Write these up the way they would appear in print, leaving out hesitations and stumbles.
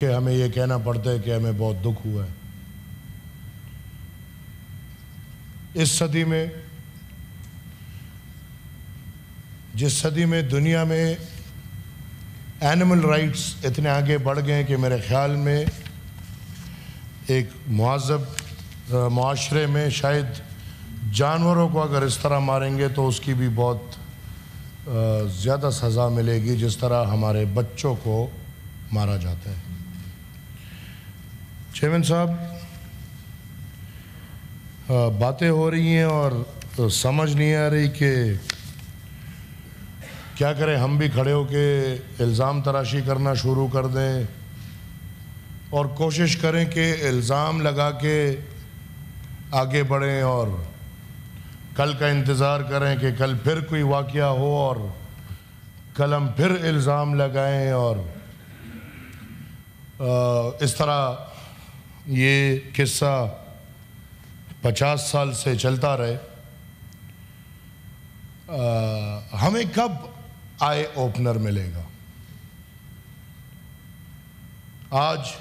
कि हमें ये कहना पड़ता है कि हमें बहुत दुख हुआ है। इस सदी में, जिस सदी में दुनिया में एनिमल राइट्स इतने आगे बढ़ गए कि मेरे ख्याल में एक मुहज़्ज़ब मुआशरे में शायद जानवरों को अगर इस तरह मारेंगे तो उसकी भी बहुत ज़्यादा सज़ा मिलेगी जिस तरह हमारे बच्चों को मारा जाता है। चेयरमैन साहब, बातें हो रही हैं और समझ नहीं आ रही कि क्या करें। हम भी खड़े होके इल्ज़ाम तराशी करना शुरू कर दें और कोशिश करें कि इल्ज़ाम लगा के आगे बढ़ें और कल का इंतज़ार करें कि कल फिर कोई वाक़या हो और कल हम फिर इल्ज़ाम लगाएं और इस तरह ये किस्सा 50 साल से चलता रहे। हमें कब आई ओपनर मिलेगा? आज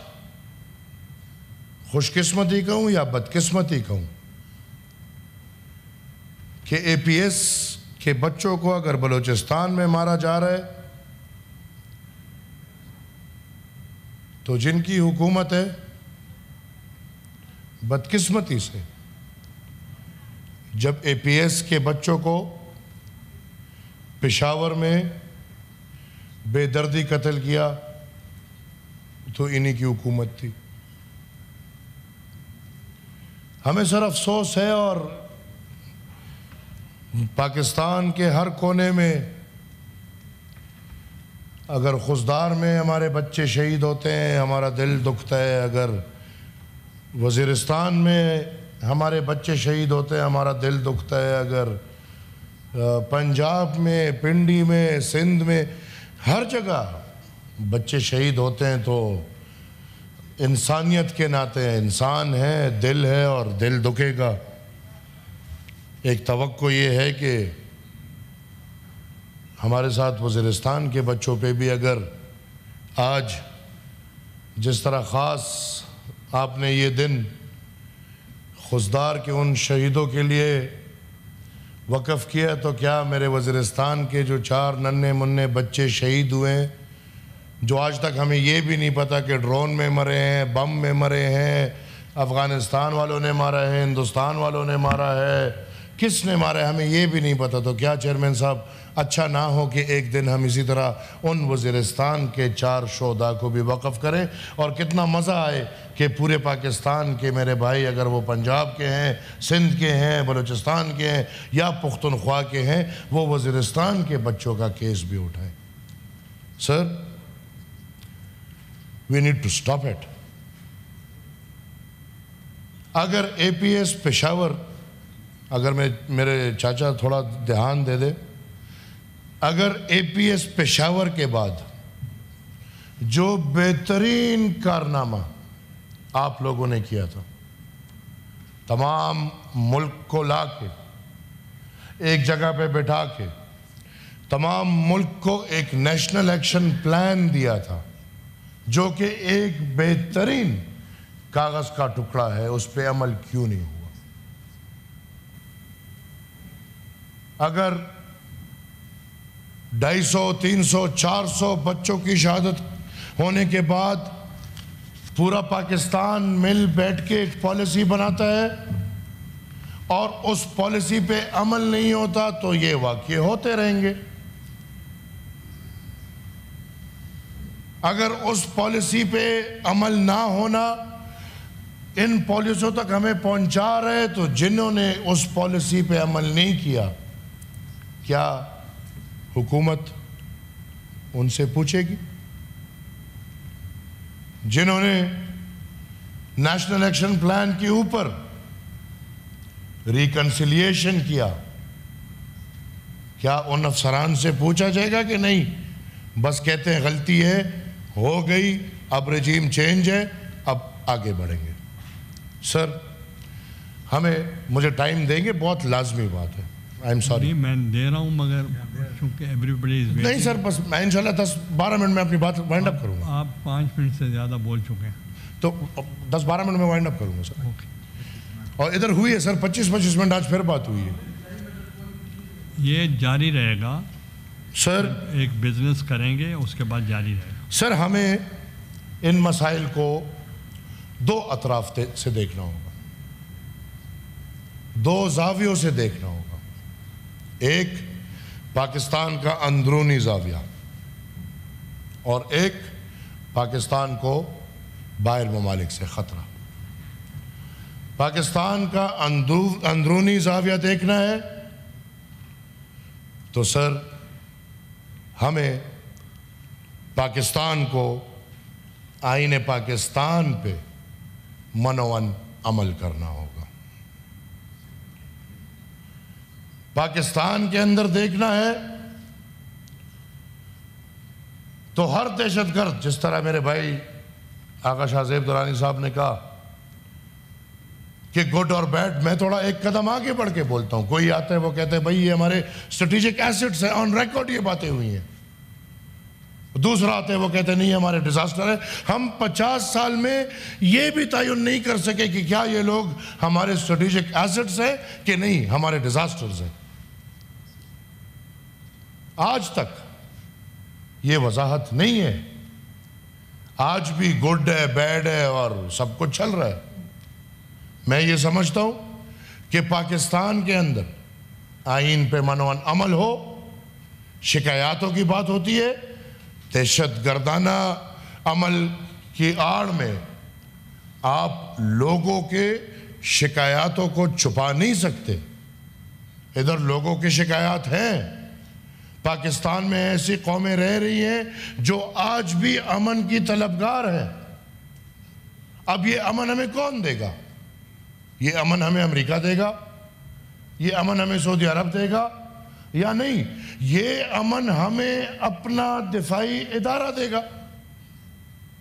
खुशकिस्मती कहूं या बदकिस्मती कहूं कि एपीएस के बच्चों को अगर बलूचिस्तान में मारा जा रहा है तो जिनकी हुकूमत है, बदकिस्मती से जब एपीएस के बच्चों को पेशावर में बेदर्दी कत्ल किया तो इन्हीं की हुकूमत थी। हमें सर अफसोस है और पाकिस्तान के हर कोने में अगर खुशदार में हमारे बच्चे शहीद होते हैं हमारा दिल दुखता है, अगर वज़ीरिस्तान में हमारे बच्चे शहीद होते हैं हमारा दिल दुखता है, अगर पंजाब में, पिंडी में, सिंध में, हर जगह बच्चे शहीद होते हैं तो इंसानियत के नाते इंसान है, दिल है और दिल दुखेगा। एक तवक्को ये है कि हमारे साथ वज़ीरिस्तान के बच्चों पे भी अगर आज जिस तरह ख़ास आपने ये दिन खुशदार के उन शहीदों के लिए वक़फ़ किया तो क्या मेरे वज़ीरिस्तान के जो 4 नन्हे मुन्ने बच्चे शहीद हुए हैं जो आज तक हमें ये भी नहीं पता कि ड्रोन में मरे हैं, बम में मरे हैं, अफ़गानिस्तान वालों ने मारा है, हिंदुस्तान वालों ने मारा है, किसने मारा है हमें ये भी नहीं पता। तो क्या चेयरमैन साहब अच्छा ना हो कि एक दिन हम इसी तरह उन वज़ीरिस्तान के 4 शोहदा को भी वक़फ़ करें और कितना मज़ा आए कि पूरे पाकिस्तान के मेरे भाई अगर वो पंजाब के हैं, सिंध के हैं, बलूचिस्तान के हैं या पुख्तनख्वा के हैं वो वज़ीरिस्तान के बच्चों का केस भी उठाएं। Sir, we need to stop it. अगर एपीएस पेशावर, अगर मेरे चाचा थोड़ा ध्यान दे दे, अगर एपीएस पेशावर के बाद जो बेहतरीन कारनामा आप लोगों ने किया था, तमाम मुल्क को ला के एक जगह पे बैठा के तमाम मुल्क को एक नेशनल एक्शन प्लान दिया था जो कि एक बेहतरीन कागज़ का टुकड़ा है, उस पर अमल क्यों नहीं हुआ? अगर 250, 300, 400 बच्चों की शहादत होने के बाद पूरा पाकिस्तान मिल बैठ के एक पॉलिसी बनाता है और उस पॉलिसी पे अमल नहीं होता तो ये वाक़ये होते रहेंगे। अगर उस पॉलिसी पे अमल ना होना इन पॉलिसियों तक हमें पहुंचा रहे तो जिन्होंने उस पॉलिसी पे अमल नहीं किया क्या हुकूमत उनसे पूछेगी? जिन्होंने नेशनल एक्शन प्लान के ऊपर रिकंसिलिएशन किया क्या उन अफसरान से पूछा जाएगा कि नहीं? बस कहते हैं गलती है, हो गई, अब रजीम चेंज है, अब आगे बढ़ेंगे। सर, मुझे टाइम देंगे? बहुत लाजमी बात है। I am sorry. मैं दे रहा हूँ मगर चूँकि एवरीबडी इज नहीं सर, बस मैं इंशाल्लाह 10-12 मिनट में अपनी बात वाइंड अप करूँगा। आप 5 मिनट से ज़्यादा बोल चुके हैं, तो 10-12 मिनट में वाइंड अप करूँगा सर। ओके। और इधर हुई है सर 25-25 मिनट आज फिर बात हुई है ये जारी रहेगा सर। एक बिजनेस करेंगे उसके बाद जारी रहेगा। सर हमें इन मसाइल को दो अतराफ से देखना होगा, दो जावियों से देखना होगा। एक पाकिस्तान का अंदरूनी जाविया और एक पाकिस्तान को बाहर ममालिक से ख़तरा। पाकिस्तान का अंदरूनी जाविया देखना है तो सर हमें पाकिस्तान को आईने पाकिस्तान पे मनोवन अमल करना होगा। पाकिस्तान के अंदर देखना है तो हर दहशतगर्द, जिस तरह मेरे भाई आका शाहजेब दुरानी साहब ने कहा कि गुड और बैड, मैं थोड़ा एक कदम आगे बढ़ के बोलता हूं। कोई आता है वो कहते हैं भाई ये हमारे स्ट्रेटेजिक एसेट्स है, ऑन रिकॉर्ड ये बातें हुई हैं। दूसरा आते हैं वो कहते हैं नहीं हमारे डिजास्टर है। हम 50 साल में ये भी तयन नहीं कर सके कि क्या ये लोग हमारे स्ट्रेटेजिक एसेट्स है कि नहीं हमारे डिजास्टर्स है। आज तक ये वजाहत नहीं है। आज भी गुड है, बैड है और सब कुछ चल रहा है। मैं ये समझता हूं कि पाकिस्तान के अंदर आईन पे मनोवन अमल हो, शिकायतों की बात होती है, दहशत गर्दाना अमल की आड़ में आप लोगों के शिकायतों को छुपा नहीं सकते। इधर लोगों की शिकायत हैं। पाकिस्तान में ऐसी कौमें रह रही हैं जो आज भी अमन की तलबगार हैं। अब ये अमन हमें कौन देगा? ये अमन हमें अमेरिका देगा? ये अमन हमें सऊदी अरब देगा या नहीं? ये अमन हमें अपना दिफाई इदारा देगा।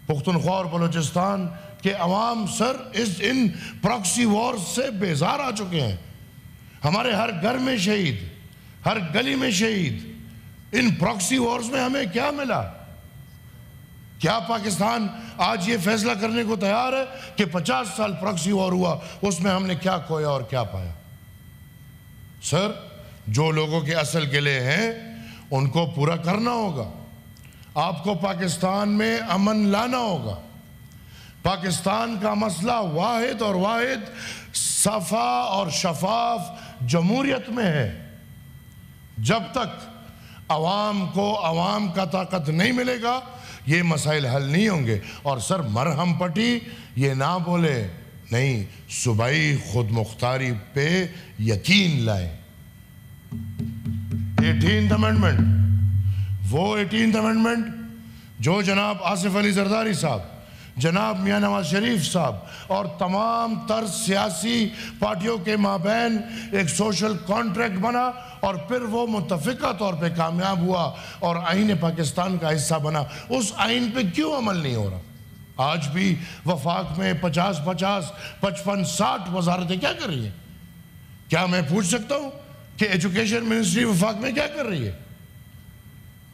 पुख्तनख्वा और बलूचिस्तान के अवाम सर इन प्रॉक्सी वॉर से बेजार आ चुके हैं। हमारे हर घर में शहीद, हर गली में शहीद। इन प्रॉक्सी वॉर्स में हमें क्या मिला? क्या पाकिस्तान आज ये फैसला करने को तैयार है कि 50 साल प्रॉक्सी वॉर हुआ, उसमें हमने क्या खोया और क्या पाया? सर जो लोगों के असल गिले हैं उनको पूरा करना होगा। आपको पाकिस्तान में अमन लाना होगा। पाकिस्तान का मसला वाहिद और वाहिद सफा और शफाफ जमहूरियत में है। जब तक अवाम को अवाम का ताकत नहीं मिलेगा ये मसाइल हल नहीं होंगे। और सर मरहम पट्टी ये ना बोले, नहीं, सूबाई खुद मुख्तारी पे यकीन लाए। 18th अमेंडमेंट, वो 18th अमेंडमेंट जो जनाब आसिफ अली जरदारी साहब, जनाब मियां नवाज शरीफ साहब और तमाम तर सियासी पार्टियों के माबैन एक सोशल कॉन्ट्रैक्ट बना और फिर वो मुत्तफिका तौर पे कामयाब हुआ और आईन पाकिस्तान का हिस्सा बना। उस आईन पे क्यों अमल नहीं हो रहा? आज भी वफाक में 50-50, 55-60 वजारतें क्या कर रही हैं? क्या मैं पूछ सकता हूँ कि एजुकेशन मिनिस्ट्री वफाक में क्या कर रही है?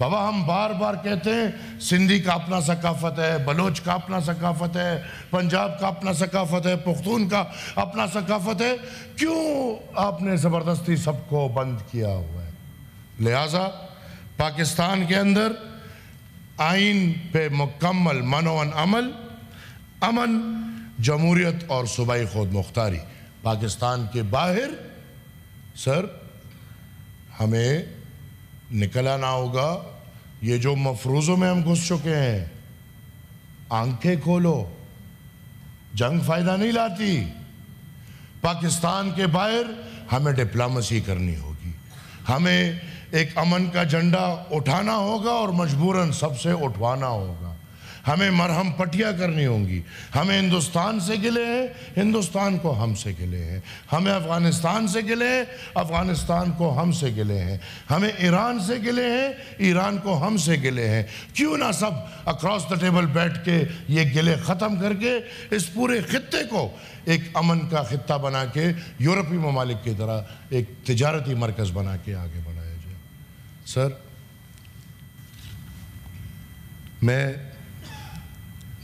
बाबा हम बार बार कहते हैं सिंधी का अपना सकाफत है, बलोच का अपना सकाफत है, पंजाब का अपना सकाफत है, पुख्तून का अपना सकाफत है। क्यों आपने ज़बरदस्ती सबको बंद किया हुआ है? लिहाजा पाकिस्तान के अंदर आइन पे मुकम्मल मनोवन अमल, अमन, जमहूरियत और सूबाई खुद मुख्तारी। पाकिस्तान के बाहर सर हमें निकल आना होगा। ये जो मफरूज़ों में हम घुस चुके हैं, आंखें खोलो, जंग फ़ायदा नहीं लाती। पाकिस्तान के बाहर हमें डिप्लोमेसी करनी होगी। हमें एक अमन का झंडा उठाना होगा और मजबूरन सबसे उठवाना होगा। हमें मरहम पट्टियाँ करनी होंगी। हमें हिंदुस्तान से गिले हैं, हिंदुस्तान को हमसे गिले हैं। हमें अफ़गानिस्तान से गिले हैं, अफ़गानिस्तान को हमसे गिले हैं। हमें ईरान से गिले हैं, ईरान को हमसे गिले हैं। क्यों ना सब अक्रॉस द टेबल बैठ के ये गिले ख़त्म करके इस पूरे खित्ते को एक अमन का खित्ता बना के यूरोपीय ममालिक की तरह एक तिजारती मरकज़ बना के आगे बढ़ाया जाए। सर, मैं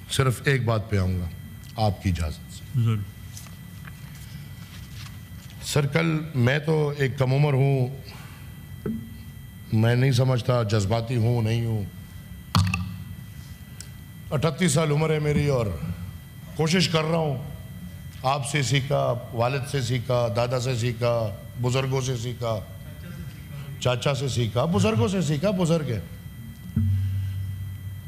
सिर्फ एक बात पे आऊँगा आपकी इजाज़त से। ज़रूर। सर, कल मैं तो एक कम उम्र हूँ, मैं नहीं समझता जज्बाती हूँ नहीं हूँ। 38 साल उम्र है मेरी और कोशिश कर रहा हूँ। आपसे सीखा, वालिद से सीखा, दादा से सीखा, बुज़ुर्गों से सीखा, चाचा से सीखा, बुज़ुर्गों से सीखा, बुज़ुर्ग है।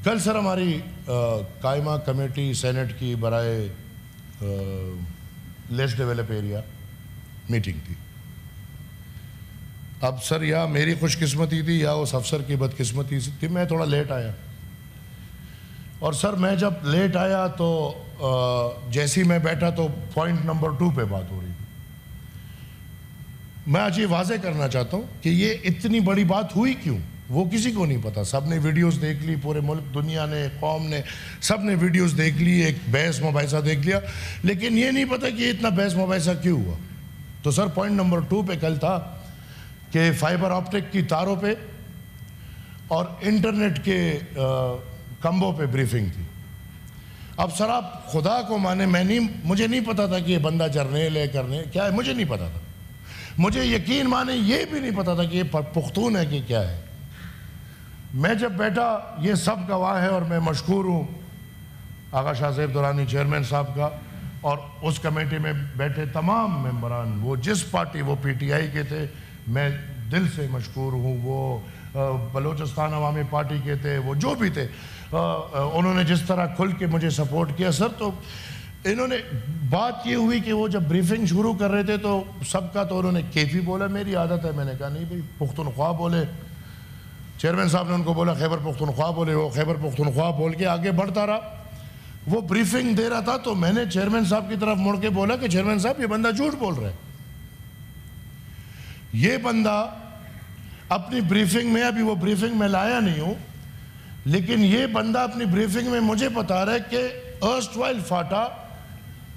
कल सर हमारी कायमा कमेटी सेनेट की बराए लेस डेवलप एरिया मीटिंग थी। अब सर या मेरी खुशकिस्मती थी या उस अफसर की बदकिस्मती थी, मैं थोड़ा लेट आया। और सर मैं जब लेट आया तो जैसे ही मैं बैठा तो पॉइंट नंबर 2 पे बात हो रही थी। मैं आज ये वाज़े करना चाहता हूँ कि ये इतनी बड़ी बात हुई क्यों, वो किसी को नहीं पता। सब ने वीडियोस देख ली, पूरे मुल्क, दुनिया ने, कौम ने, सब ने वीडियोस देख ली, एक बहस मुबाहिसा देख लिया, लेकिन ये नहीं पता कि इतना बहस मुबाहिसा क्यों हुआ। तो सर पॉइंट नंबर 2 पे कल था कि फाइबर ऑप्टिक की तारों पे और इंटरनेट के खंभों पे ब्रीफिंग थी। अब सर आप खुदा को माने, मुझे नहीं पता था कि ये बंदा जर्नेल है, करने क्या है, मुझे नहीं पता था। मुझे यकीन माने ये भी नहीं पता था कि ये पुख्तून है कि क्या है। मैं जब बैठा, ये सब गवाह है और मैं मशकूर हूँ आगा शाह ज़ैब दुरानी चेयरमैन साहब का और उस कमेटी में बैठे तमाम मेंबरान, वो जिस पार्टी, वो PTI के थे, मैं दिल से मशकूर हूँ। वो बलूचिस्तान अवामी पार्टी के थे, वो जो भी थे, उन्होंने जिस तरह खुल के मुझे सपोर्ट किया सर। तो इन्होंने बात ये हुई कि वो जब ब्रीफिंग शुरू कर रहे थे तो सबका तो उन्होंने केफी बोला, मेरी आदत है, मैंने कहा नहीं भाई पुख्तनख्वा बोले। चेयरमैन साहब ने उनको बोला खैबर पुख्तनख्वा बोले, वो खैबर पुख्तनख्वा बोल के आगे बढ़ता रहा। वो ब्रीफिंग दे रहा था तो मैंने चेयरमैन साहब की तरफ मुड़ के बोला कि चेयरमैन साहब ये बंदा झूठ बोल रहा है। ये बंदा अपनी ब्रीफिंग में, अभी वो ब्रीफिंग में लाया नहीं हूं, लेकिन ये बंदा अपनी ब्रीफिंग में मुझे बता रहा है कि अर्स्टवाइल फाटा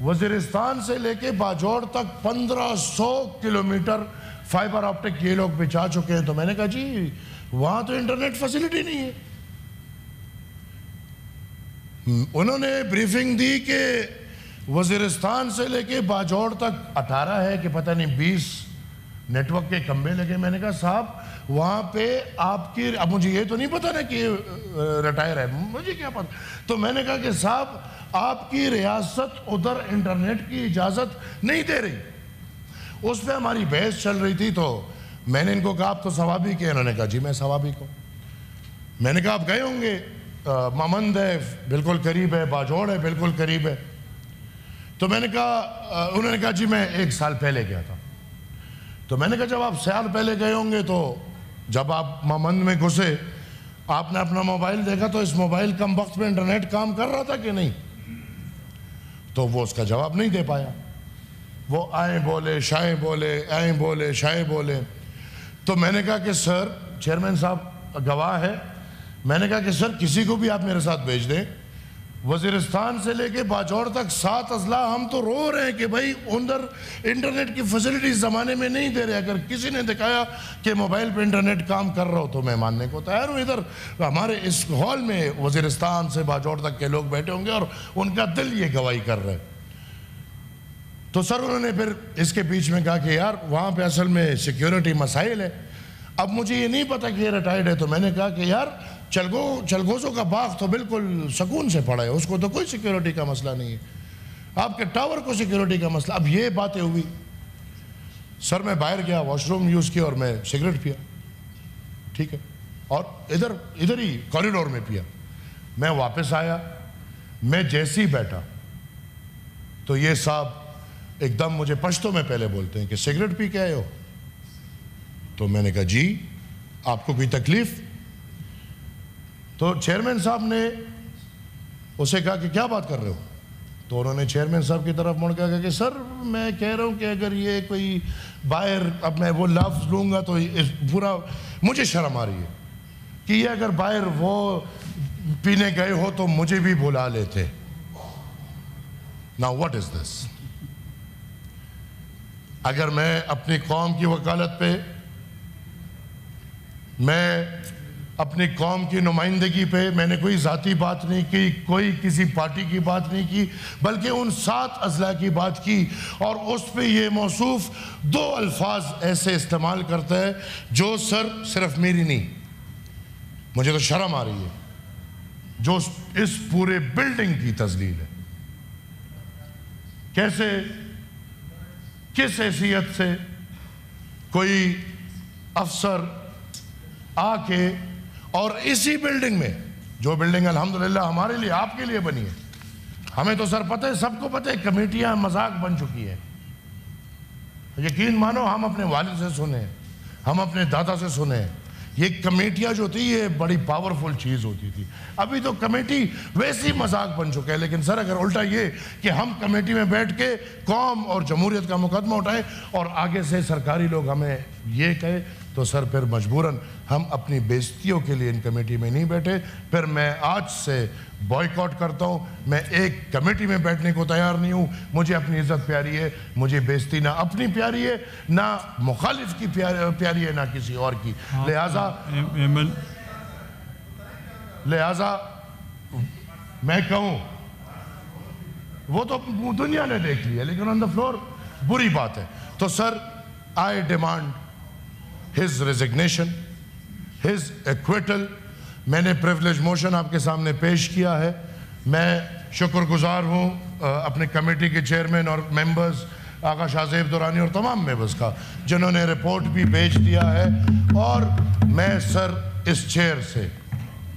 वजीरिस्तान से लेके बाजौड़ तक 1500 किलोमीटर फाइबर ऑप्टिक ये लोग बिछा चुके हैं। तो मैंने कहा जी वहां तो इंटरनेट फैसिलिटी नहीं है। उन्होंने ब्रीफिंग दी कि वजीरिस्तान से लेके बाजौड़ तक 18 है कि पता नहीं 20 नेटवर्क के खंबे लगे। मैंने कहा साहब वहाँ पे आपकी, अब मुझे ये तो नहीं पता ना कि रिटायर है, मुझे क्या पता। तो मैंने कहा कि साहब आपकी रियासत उधर इंटरनेट की इजाज़त नहीं दे रही। उस पर हमारी बहस चल रही थी तो मैंने इनको कहा आप तो सवाबी के, इन्होंने कहा जी मैं सवाबी को। मैंने कहा आप गए होंगे, मामंद है बिल्कुल करीब है, बाजौड़ है बिल्कुल करीब है। तो मैंने कहा, उन्होंने कहा जी मैं 1 साल पहले गया था। तो मैंने कहा जब आप साल पहले गए होंगे तो जब आप मामंद में घुसे आपने अपना मोबाइल देखा तो इस मोबाइल कम वक्त में इंटरनेट काम कर रहा था कि नहीं? तो वो उसका जवाब नहीं दे पाया। वो आए बोले शाये बोले, आए बोले शाये बोले। तो मैंने कहा कि सर, चेयरमैन साहब गवाह है, मैंने कहा कि सर किसी को भी आप मेरे साथ भेज दें, वजीरिस्तान से लेके बाजौड़ तक 7 अजला हम तो रो रहे हैं कि भाई उधर इंटरनेट की फैसिलिटी ज़माने में नहीं दे रहे। अगर किसी ने दिखाया कि मोबाइल पे इंटरनेट काम कर रहा हो तो मैं मानने को तैयार हूँ। इधर हमारे इस हॉल में वजीरिस्तान से बाजौड़ तक के लोग बैठे होंगे और उनका दिल ये गवाही कर रहे हैं। तो सर उन्होंने फिर इसके बीच में कहा कि यार वहाँ पे असल में सिक्योरिटी मसाइल है। अब मुझे ये नहीं पता कि ये रिटायर्ड है। तो मैंने कहा कि यार चलगोजों का बाग तो बिल्कुल सुकून से पड़ा है, उसको तो कोई सिक्योरिटी का मसला नहीं है, आपके टावर को सिक्योरिटी का मसला। अब ये बातें हुई। सर मैं बाहर गया, वॉशरूम यूज़ किया और मैं सिगरेट पिया, ठीक है, और इधर ही कॉरिडोर में पिया। मैं वापस आया, मैं जैसे ही बैठा तो ये साहब एकदम मुझे पश्तो में पहले बोलते हैं कि सिगरेट पी के आए हो? तो मैंने कहा जी आपको कोई तकलीफ? तो चेयरमैन साहब ने उसे कहा कि क्या बात कर रहे हो? तो उन्होंने चेयरमैन साहब की तरफ मुड़ के कहा कि सर मैं कह रहा हूँ कि अगर ये कोई बाहर, अब मैं वो लफ्ज़ लूँगा तो पूरा मुझे शर्म आ रही है कि ये अगर बाहर वो पीने गए हो तो मुझे भी बुला लेते। Now what is this? अगर मैं अपनी कौम की वकालत पे, मैं अपनी कौम की नुमाइंदगी पे, मैंने कोई ज़ाती बात नहीं की, कोई किसी पार्टी की बात नहीं की, बल्कि उन 7 अजला की बात की, और उस पे ये मौसूफ 2 अल्फाज ऐसे इस्तेमाल करता है जो सर सिर्फ मेरी नहीं, मुझे तो शर्म आ रही है, जो इस पूरे बिल्डिंग की तजलील है। कैसे, किस हैसियत से कोई अफसर आके, और इसी बिल्डिंग में, जो बिल्डिंग अल्हम्दुलिल्लाह हमारे लिए, आपके लिए बनी है, हमें तो सर पता है, सबको पता है, कमेटियां मजाक बन चुकी हैं। यकीन मानो हम अपने वालिद से सुने, हम अपने दादा से सुने, ये कमेटियां जो थी ये बड़ी पावरफुल चीज़ होती थी। अभी तो कमेटी वैसी मजाक बन चुका है। लेकिन सर अगर उल्टा ये कि हम कमेटी में बैठ के कौम और जमहूरियत का मुकदमा उठाएं और आगे से सरकारी लोग हमें ये कहे, तो सर फिर मजबूरन हम अपनी बेइज्जतियों के लिए इन कमेटी में नहीं बैठे। फिर मैं आज से बॉयकॉट करता हूँ, मैं एक कमेटी में बैठने को तैयार नहीं हूँ। मुझे अपनी इज्जत प्यारी है, मुझे बेइज्जती ना अपनी प्यारी है, ना मुखालिफ की प्यारी है, ना किसी और की। लिहाजा मैं कहूँ, वो तो दुनिया ने देख लिया, लेकिन ऑन द फ्लोर बुरी बात है। तो sir I demand his resignation, his acquittal. मैंने प्रिविलेज मोशन आपके सामने पेश किया है। मैं शुक्रगुजार हूँ अपने कमेटी के चेयरमैन और मेंबर्स आका शाहजेब दुरानी और तमाम मेंबर्स का, जिन्होंने रिपोर्ट भी भेज दिया है। और मैं सर इस चेयर से,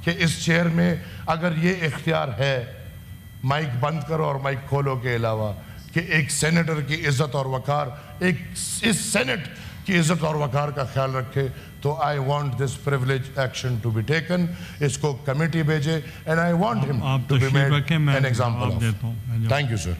कि इस चेयर में अगर ये इख्तियार है माइक बंद करो और माइक खोलो के अलावा, कि एक सेनेटर की इज्जत और वकार, एक इस सेनेट की इज्जत और वकार का ख्याल रखे, तो I want this privilege action to be taken. इसको कमेटी भेजे and I want him to be made an example of. Thank you sir.